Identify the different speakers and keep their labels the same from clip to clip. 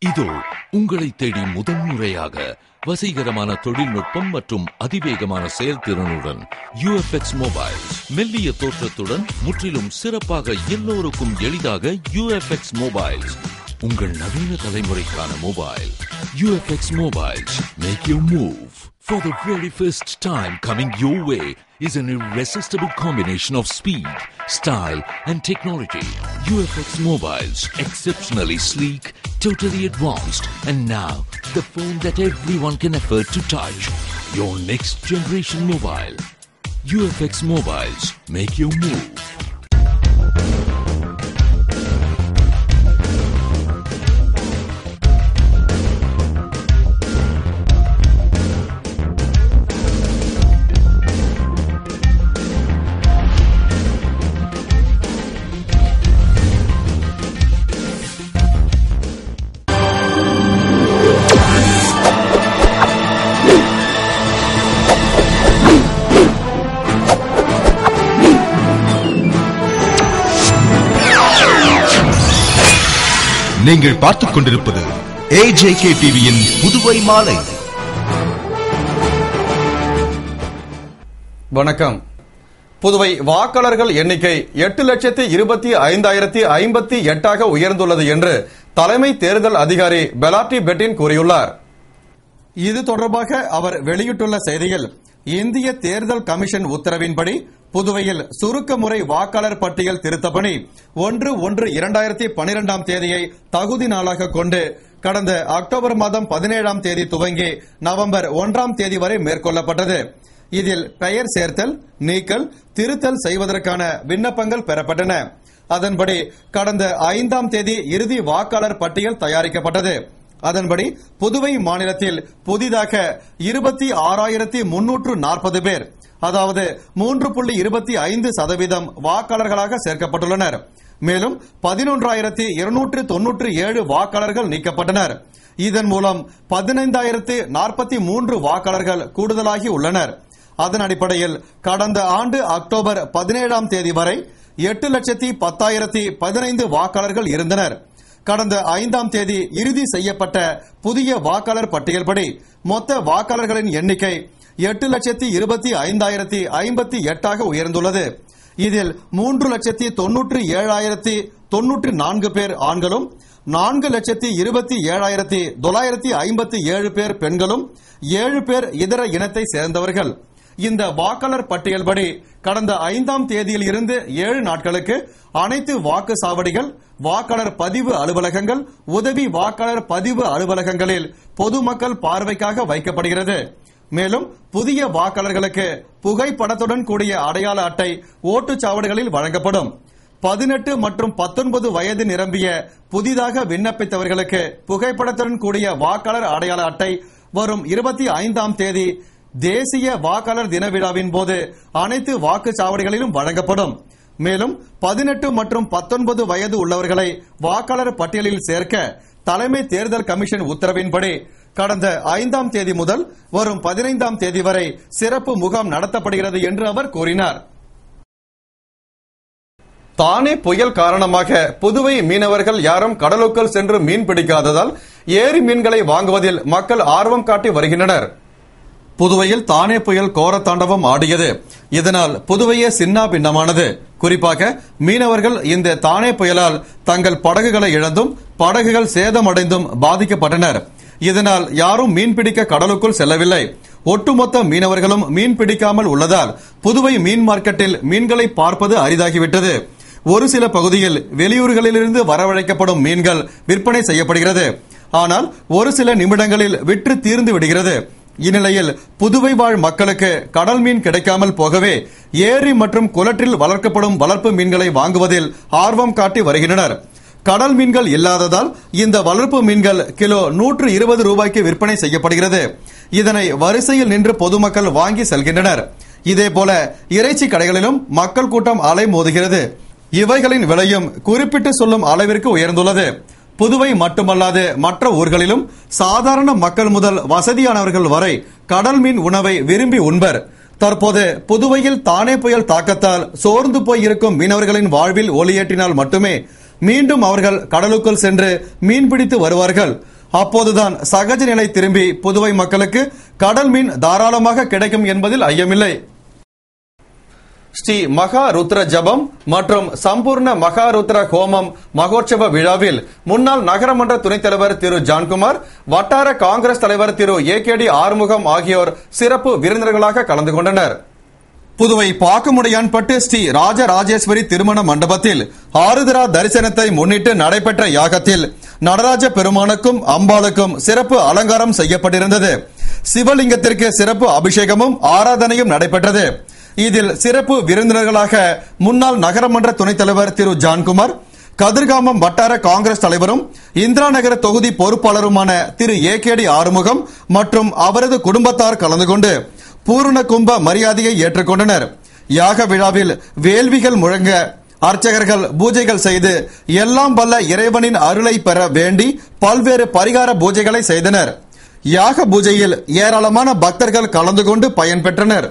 Speaker 1: இதோ உங்களை தேடி முதன்முறையாக வசீகரமான தொழில்நுட்பம் மற்றும் அதிவேகமான செயல்திறனுடன் UFX மொபைல்ஸ். மெல்லிய தோற்றத்துடன் முற்றிலும் சிறப்பாக எல்லோருக்கும் எளிதாக UFX மொபைல்ஸ். உங்கள் நவீன தலைமுறைக்கான mobile UFX mobiles. Make your move. For the very first time coming your way is an irresistible combination of speed, style and technology. UFX mobiles, exceptionally sleek, totally advanced, and now the phone that everyone can afford to touch. Your next generation mobile. UFX mobiles, make your move.
Speaker 2: நீங்கள் பார்த்துக் கொண்டிருப்பது AJK டிவியின் புதுவை மாலை.
Speaker 3: வணக்கம். புதுவை வாக்காளர்கள் எண்ணிக்கை 8,25,058 உயர்ந்துள்ளது என்று தலைமை தேர்தல் அதிகாரி பெலாட்டி பெட்டின் கூறியுள்ளார். இது தொடர்பாக அவர் வெளியிட்டுள்ள செய்தியில், இந்திய தேர்தல் கமிஷன் உத்தரவின்படி புதுவையில் சுருக்க முறை வாக்காளர் பட்டியல் திருத்த பணி 1/1/2012 தேதியை தகுதி நாளாக கொண்டு கடந்த அக்டோபர் மாதம் 17ஆம் தேதி துவங்கி நவம்பர் 1ஆம் தேதி வரை மேற்கொள்ளப்பட்டது. இதில் பெயர் சேர்த்தல், நீக்கல், திருத்தல் செய்வதற்கான விண்ணப்பங்கள் பெறப்பட்டன. அதன்படி கடந்த 5ஆம் தேதி இறுதி வாக்காளர் பட்டியல் தயாரிக்கப்பட்டது. அதன்படி புதுவை மாநிலத்தில் புதிதாக 26,340 பேர், அதாவது 3.25% வாக்காளர்களாக சேர்க்கப்பட்டுள்ளனர். மேலும் 11,297 வாக்காளர்கள் நீக்கப்பட்டனர். இதன் மூலம் 15,043 வாக்காளர்கள் கூடுதலாகி உள்ளனர். அதன் அடிப்படையில் கடந்த ஆண்டு அக்டோபர் 17ஆம் தேதி வரை 8,10,015 வாக்காளர்கள் இருந்தனர். கடந்த 5ஆம் தேதி இறுதி செய்யப்பட்ட புதிய வாக்காளர் பட்டியல்படி மொத்த வாக்காளர்களின் எண்ணிக்கை 8,25,058 உயர்ந்துள்ளது. இதில் 3,97,094 பேர் ஆண்களும், 4,27,957 பேர் பெண்களும், 7 பேர் இதர இனத்தை சேர்ந்தவர்கள். இந்த வாக்காளர் பட்டியல்படி கடந்த 5ஆம் தேதியில் இருந்து 7 நாட்களுக்கு அனைத்து வாக்குச்சாவடிகள், வாக்காளர் பதிவு அலுவலகங்கள், உதவி வாக்காளர் பதிவு அலுவலகங்களில் பொதுமக்கள் பார்வைக்காக வைக்கப்படுகிறது. மேலும் புதிய வாக்காளர்களுக்கு புகைப்படத்துடன் கூடிய அடையாள அட்டை ஓட்டுச்சாவடிகளில் வழங்கப்படும். 18 மற்றும் 19 வயது நிரம்பிய புதிதாக விண்ணப்பித்தவர்களுக்கு புகைப்படத்துடன் கூடிய வாக்காளர் அடையாள அட்டை வரும் 25ஆம் தேதி தேசிய வாக்காளர் தின விழாவின் போது அனைத்து வாக்குச்சாவடிகளிலும் வழங்கப்படும். மேலும் 18 மற்றும் 19 வயது உள்ளவர்களை வாக்காளர் பட்டியலில் சேர்க்க தலைமை தேர்தல் கமிஷன் உத்தரவின்படி கடந்த 5ஆம் தேதி முதல் வரும் 15ஆம் தேதி வரை சிறப்பு முகாம் நடத்தப்படுகிறது என்று அவர் கூறினார். தானே புயல் காரணமாக புதுவை மீனவர்கள் யாரும் கடலுக்குள் சென்று மீன் பிடிக்காததால் ஏரி மீன்களை வாங்குவதில் மக்கள் ஆர்வம் காட்டி வருகின்றனர். புதுவையில் தானே புயல் கோர தாண்டவம் ஆடியது. இதனால் புதுவையே சின்னா பின்னமானது. குறிப்பாக மீனவர்கள் இந்த தானே புயலால் தங்கள் படகுகளை இழந்தும் படகுகள் சேதமடைந்தும் பாதிக்கப்பட்டனர். இதனால் யாரும் மீன்பிடிக்க கடலுக்குள் செல்லவில்லை. ஒட்டுமொத்த மீனவர்களும் மீன் பிடிக்காமல் உள்ளதால் புதுவை மீன் மார்க்கெட்டில் மீன்களை பார்ப்பது அரிதாகிவிட்டது. ஒரு சில பகுதியில் வெளியூர்களிலிருந்து வரவழைக்கப்படும் மீன்கள் விற்பனை செய்யப்படுகிறது. ஆனால் ஒரு சில நிமிடங்களில் விற்று தீர்ந்து விடுகிறது. இந்நிலையில் புதுவை வாழ் மக்களுக்கு கடல் மீன் கிடைக்காமல் போகவே ஏரி மற்றும் குளற்றில் வளர்க்கப்படும் வளர்ப்பு மீன்களை வாங்குவதில் ஆர்வம் காட்டி வருகின்றனர். கடல் மீன்கள் இல்லாததால் இந்த வளர்ப்பு மீன்கள் கிலோ 120 ரூபாய்க்கு விற்பனை செய்யப்படுகிறது. இதனை வரிசையில் நின்று பொதுமக்கள் வாங்கி செல்கின்றனர். இதேபோல இறைச்சி கடைகளிலும் மக்கள் கூட்டம் அலை மோதுகிறது. இவைகளின் விலையும் குறிப்பிட்டு சொல்லும் அளவிற்கு உயர்ந்துள்ளது. புதுவை மட்டுமல்லாது மற்ற ஊர்களிலும் சாதாரண மக்கள் முதல் வசதியானவர்கள் வரை கடல் மீன் உணவை விரும்பி உண்பர். தற்போது புதுவையில் தானே புயல் தாக்கத்தால் சோர்ந்து போய் இருக்கும் மீனவர்களின் வாழ்வில் ஒளியேற்றினால் மட்டுமே மீண்டும் அவர்கள் கடலுக்குள் சென்று மீன்பிடித்து வருவார்கள். அப்போதுதான் சகஜ நிலை திரும்பி புதுவை மக்களுக்கு கடல் மீன் தாராளமாக கிடைக்கும் என்பதில் ஐயமில்லை. ஸ்ரீ மகா ருத்ர ஜபம் மற்றும் சம்பூர்ண மகா ருத்ர ஹோமம் மகோற்சவ விழாவில் முன்னாள் நகரமன்ற துணைத் தலைவர் திரு ஜான்குமார், வட்டார காங்கிரஸ் தலைவர் திரு AKD ஆறுமுகம் ஆகியோர் சிறப்பு விருந்தினர்களாக கலந்து கொண்டனர். புதுவை பாக்குமுடையான்பட்டு ஸ்ரீ ராஜராஜேஸ்வரி திருமண மண்டபத்தில் ஆருத்ரா தரிசனத்தை முன்னிட்டு நடைபெற்ற யாகத்தில் நடராஜ பெருமானுக்கும் அம்பாளுக்கும் சிறப்பு அலங்காரம் செய்யப்பட்டிருந்தது. சிவலிங்கத்திற்கு சிறப்பு அபிஷேகமும் ஆராதனையும் நடைபெற்றது. இதில் சிறப்பு விருந்தினர்களாக முன்னாள் நகரமன்ற துணைத் தலைவர் திரு ஜான்குமார், கதிர்காமம் வட்டார காங்கிரஸ் தலைவரும் இந்திரா நகர தொகுதி பொறுப்பாளருமான திரு AKD ஆறுமுகம் மற்றும் அவரது குடும்பத்தார் கலந்து கொண்டு பூரண கும்ப மரியாதையை ஏற்றுக்கொண்டனர். யாக விழாவில் வேள்விகள் முழங்க அர்ச்சகர்கள் பூஜைகள் செய்து எல்லாம் வல்ல இறைவனின் அருளை பெற வேண்டி பல்வேறு பரிகார பூஜைகளை செய்தனர். யாக பூஜையில் ஏராளமான பக்தர்கள் கலந்து கொண்டு பயன்பெற்றனர்.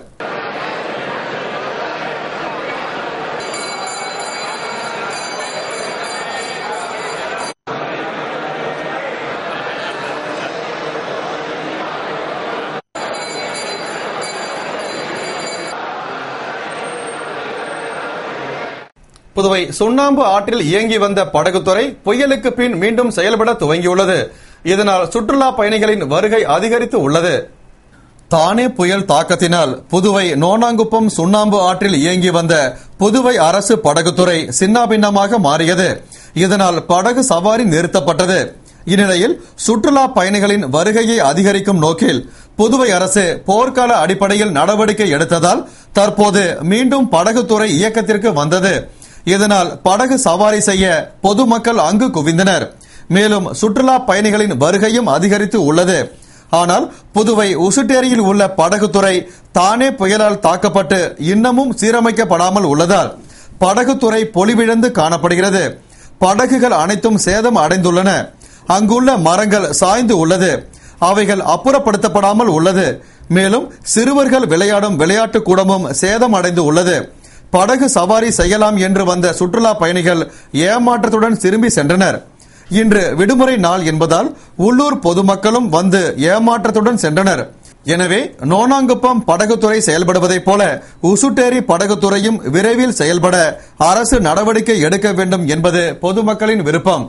Speaker 3: புதுவை சுண்ணாம்பு ஆற்றில் இயங்கி வந்த படகுத்துறை புயலுக்கு பின் மீண்டும் செயல்பட துவங்கியுள்ளது. இதனால் சுற்றுலா பயணிகளின் வருகை அதிகரித்து உள்ளது. தானே புயல் தாக்கத்தினால் புதுவை நோனாங்குப்பம் சுண்ணாம்பு ஆற்றில் இயங்கி வந்த புதுவை அரசு படகுத்துறை சின்னாபின்னமாக மாறியது. இதனால் படகு சவாரி நிறுத்தப்பட்டது. இந்நிலையில் சுற்றுலா பயணிகளின் வருகையை அதிகரிக்கும் நோக்கில் புதுவை அரசு போர்க்கால அடிப்படையில் நடவடிக்கை எடுத்ததால் தற்போது மீண்டும் படகுத்துறை இயக்கத்திற்கு வந்தது. இதனால் படகு சவாரி செய்ய பொதுமக்கள் அங்கு குவிந்தனர். மேலும் சுற்றுலா பயணிகளின் வருகையும் அதிகரித்து உள்ளது. ஆனால் புதுவை உசுட்டேரியில் உள்ள படகுத்துறை தானே புயலால் தாக்கப்பட்டு இன்னமும் சீரமைக்கப்படாமல் உள்ளதால் படகுத்துறை பொலிவிழந்து காணப்படுகிறது. படகுகள் அனைத்தும் சேதம் அடைந்துள்ளன. அங்குள்ள மரங்கள் சாய்ந்து உள்ளது. அவைகள் அப்புறப்படுத்தப்படாமல் உள்ளது. மேலும் சிறுவர்கள் விளையாடும் விளையாட்டு கூடமும் சேதம் அடைந்து உள்ளது. படகு சவாரி செய்யலாம் என்று வந்த சுற்றுலா பயணிகள் ஏமாற்றத்துடன் திரும்பி சென்றனர். இன்று விடுமுறை நாள் என்பதால் உள்ளூர் பொதுமக்களும் வந்து ஏமாற்றத்துடன் சென்றனர். எனவே நோனாங்குப்பம் படகுத்துறை செயல்படுவதைப் போல உசுட்டேரி படகுத்துறையும் விரைவில் செயல்பட அரசு நடவடிக்கை எடுக்க வேண்டும் என்பது பொதுமக்களின் விருப்பம்.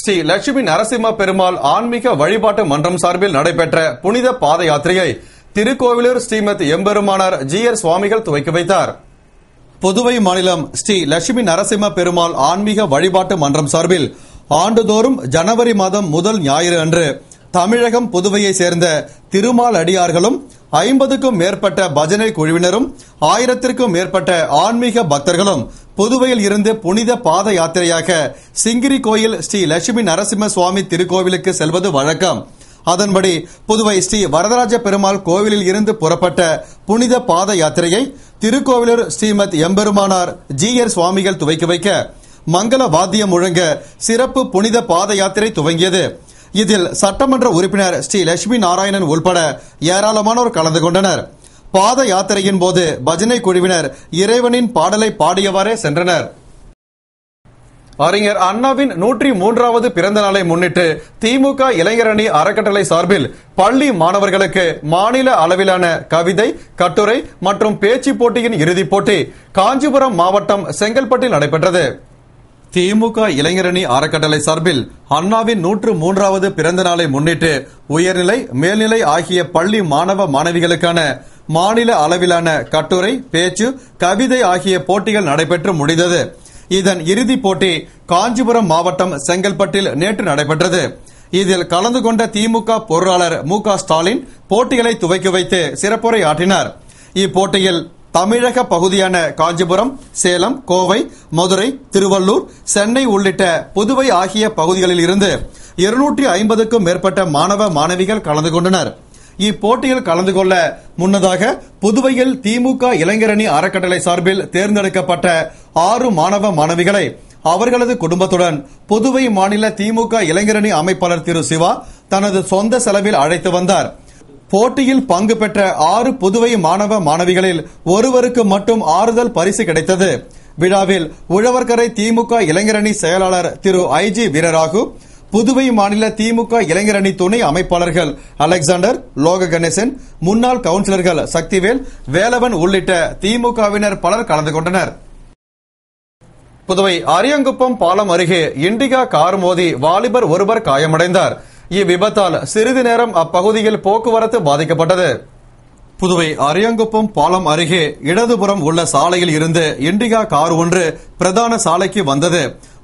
Speaker 3: ஸ்ரீ லட்சுமி நரசிம்ம பெருமாள் ஆன்மீக வழிபாட்டு மன்றம் சார்பில் நடைபெற்ற புனித பாத யாத்திரையை திருக்கோவிலூர் ஸ்ரீமத் எம்பெருமானார் GR சுவாமிகள் துவக்கி வைத்தார். புதுவை மாநிலம் ஸ்ரீ லட்சுமி நரசிம்ம பெருமாள் ஆன்மீக வழிபாட்டு மன்றம் சார்பில் ஆண்டுதோறும் ஜனவரி மாதம் முதல் ஞாயிறு அன்று தமிழகம் புதுவையை சேர்ந்த திருமால் அடியார்களும் 50க்கும் மேற்பட்ட பஜனை குழுவினரும் 1000க்கும் மேற்பட்ட ஆன்மீக பக்தர்களும் புதுவையில் இருந்து புனித பாத யாத்திரையாக சிங்கிரி கோயில் ஸ்ரீ லட்சுமி நரசிம்ம சுவாமி திருக்கோவிலுக்கு செல்வது வழக்கம். அதன்படி புதுவை ஸ்ரீ வரதராஜ பெருமாள் கோவிலில் இருந்து புறப்பட்ட புனித பாத யாத்திரையை திருக்கோவிலூர் ஸ்ரீமத் எம்பெருமானார் GR சுவாமிகள் துவக்கி வைக்க மங்கள வாத்தியம் முழங்க சிறப்பு புனித பாத யாத்திரை துவங்கியது. இதில் சட்டமன்ற உறுப்பினர் ஸ்ரீ லட்சுமி நாராயணன் உள்பட ஏராளமானோர் கலந்து கொண்டனர். பாத யாத்திரையின் போது பஜனை குழுவினர் இறைவனின் பாடலை பாடியவாறே சென்றனர். அறிஞர் அண்ணாவின் 103வது பிறந்த நாளை முன்னிட்டு திமுக இளைஞரணி அறக்கட்டளை சார்பில் பள்ளி மாணவர்களுக்கு மாநில அளவிலான கவிதை, கட்டுரை மற்றும் பேச்சு போட்டியின் இறுதிப் போட்டி காஞ்சிபுரம் மாவட்டம் செங்கல்பட்டில் நடைபெற்றது. திமுக இளைஞரணி அறக்கட்டளை சார்பில் அண்ணாவின் 103வது பிறந்த நாளை முன்னிட்டு உயர்நிலை, மேல்நிலை ஆகிய பள்ளி மாணவ மாணவிகளுக்கான மாநில அளவிலான கட்டுரை, பேச்சு, கவிதை ஆகிய போட்டிகள் நடைபெற்று முடிந்தது. இதன் இறுதிப் போட்டி காஞ்சிபுரம் மாவட்டம் செங்கல்பட்டில் நேற்று நடைபெற்றது. இதில் கலந்து கொண்ட திமுக பொருளாளர் MK ஸ்டாலின் போட்டிகளை துவக்கி வைத்து சிறப்புரை ஆற்றினார். இப்போட்டியில் தமிழக பகுதியான காஞ்சிபுரம், சேலம், கோவை, மதுரை, திருவள்ளூர், சென்னை உள்ளிட்ட புதுவை ஆகிய பகுதிகளில் இருந்து 250க்கும் மேற்பட்ட மாணவ மாணவிகள் கலந்து கொண்டனர். இப்போட்டியில் கலந்து கொள்ள முன்னதாக புதுவையில் திமுக இளைஞரணி அறக்கட்டளை சார்பில் தேர்ந்தெடுக்கப்பட்ட 6 மாணவ மாணவிகளை அவர்களது குடும்பத்துடன் புதுவை மாநில திமுக இளைஞரணி அமைப்பாளர் திரு சிவா தனது சொந்த செலவில் அழைத்து வந்தார். போட்டியில் பங்கு பெற்ற 6 புதுவை மாணவ மாணவிகளில் ஒருவருக்கு மட்டும் ஆறுதல் பரிசு கிடைத்தது. விழாவில் உழவர்கரை திமுக இளைஞரணி செயலாளர் திரு IG வீரராகு, புதுவை மாநில திமுக இளைஞரணி துணை அமைப்பாளர்கள் அலெக்சாண்டர், லோக கணேசன், முன்னாள் கவுன்சிலர்கள் சக்திவேல், வேலவன் உள்ளிட்ட திமுகவினர் பலர் கலந்து கொண்டனர். புதுவை அரியாங்குப்பம் பாலம் அருகே இண்டிகா கார் மோதி வாலிபர் ஒருவர் காயமடைந்தார். இவ்விபத்தால் சிறிது நேரம் அப்பகுதியில் போக்குவரத்து பாதிக்கப்பட்டது. புதுவை அரியாங்குப்பம் பாலம் அருகே இடதுபுறம் உள்ள சாலையில் இருந்து இண்டிகா கார் ஒன்று பிரதான சாலைக்கு வந்தது.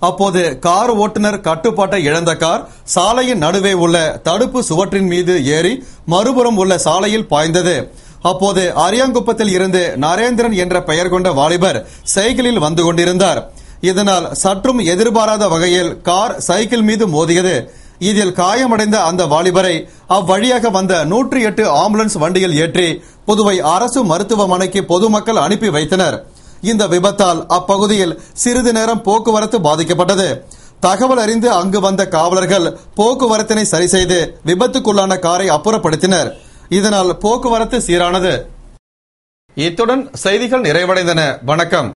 Speaker 3: அப்போது கார் ஓட்டுநர் கட்டுப்பாட்டை இழந்த கார் சாலையின் நடுவே உள்ள தடுப்பு சுவற்றின் மீது ஏறி மறுபுறம் உள்ள சாலையில் பாய்ந்தது. அப்போது அரியாங்குப்பத்தில் இருந்து நரேந்திரன் என்ற பெயர் கொண்ட வாலிபர் சைக்கிளில் வந்து கொண்டிருந்தார். இதனால் சற்றும் எதிர்பாராத வகையில் கார் சைக்கிள் மீது மோதியது. இதில் காயமடைந்த அந்த வாலிபரை அவ்வழியாக வந்த 108 ஆம்புலன்ஸ் வண்டியில் ஏற்றி புதுவை அரசு மருத்துவமனைக்கு பொதுமக்கள் அனுப்பி வைத்தனர். இந்த விபத்தால் அப்பகுதியில் சிறிது நேரம் போக்குவரத்து பாதிக்கப்பட்டது. தகவல் அறிந்து அங்கு வந்த காவலர்கள் போக்குவரத்தினை சரி செய்து விபத்துக்குள்ளான காரை அப்புறப்படுத்தினர். இதனால் போக்குவரத்து சீரானது. இத்துடன் செய்திகள் நிறைவடைந்தன. வணக்கம்.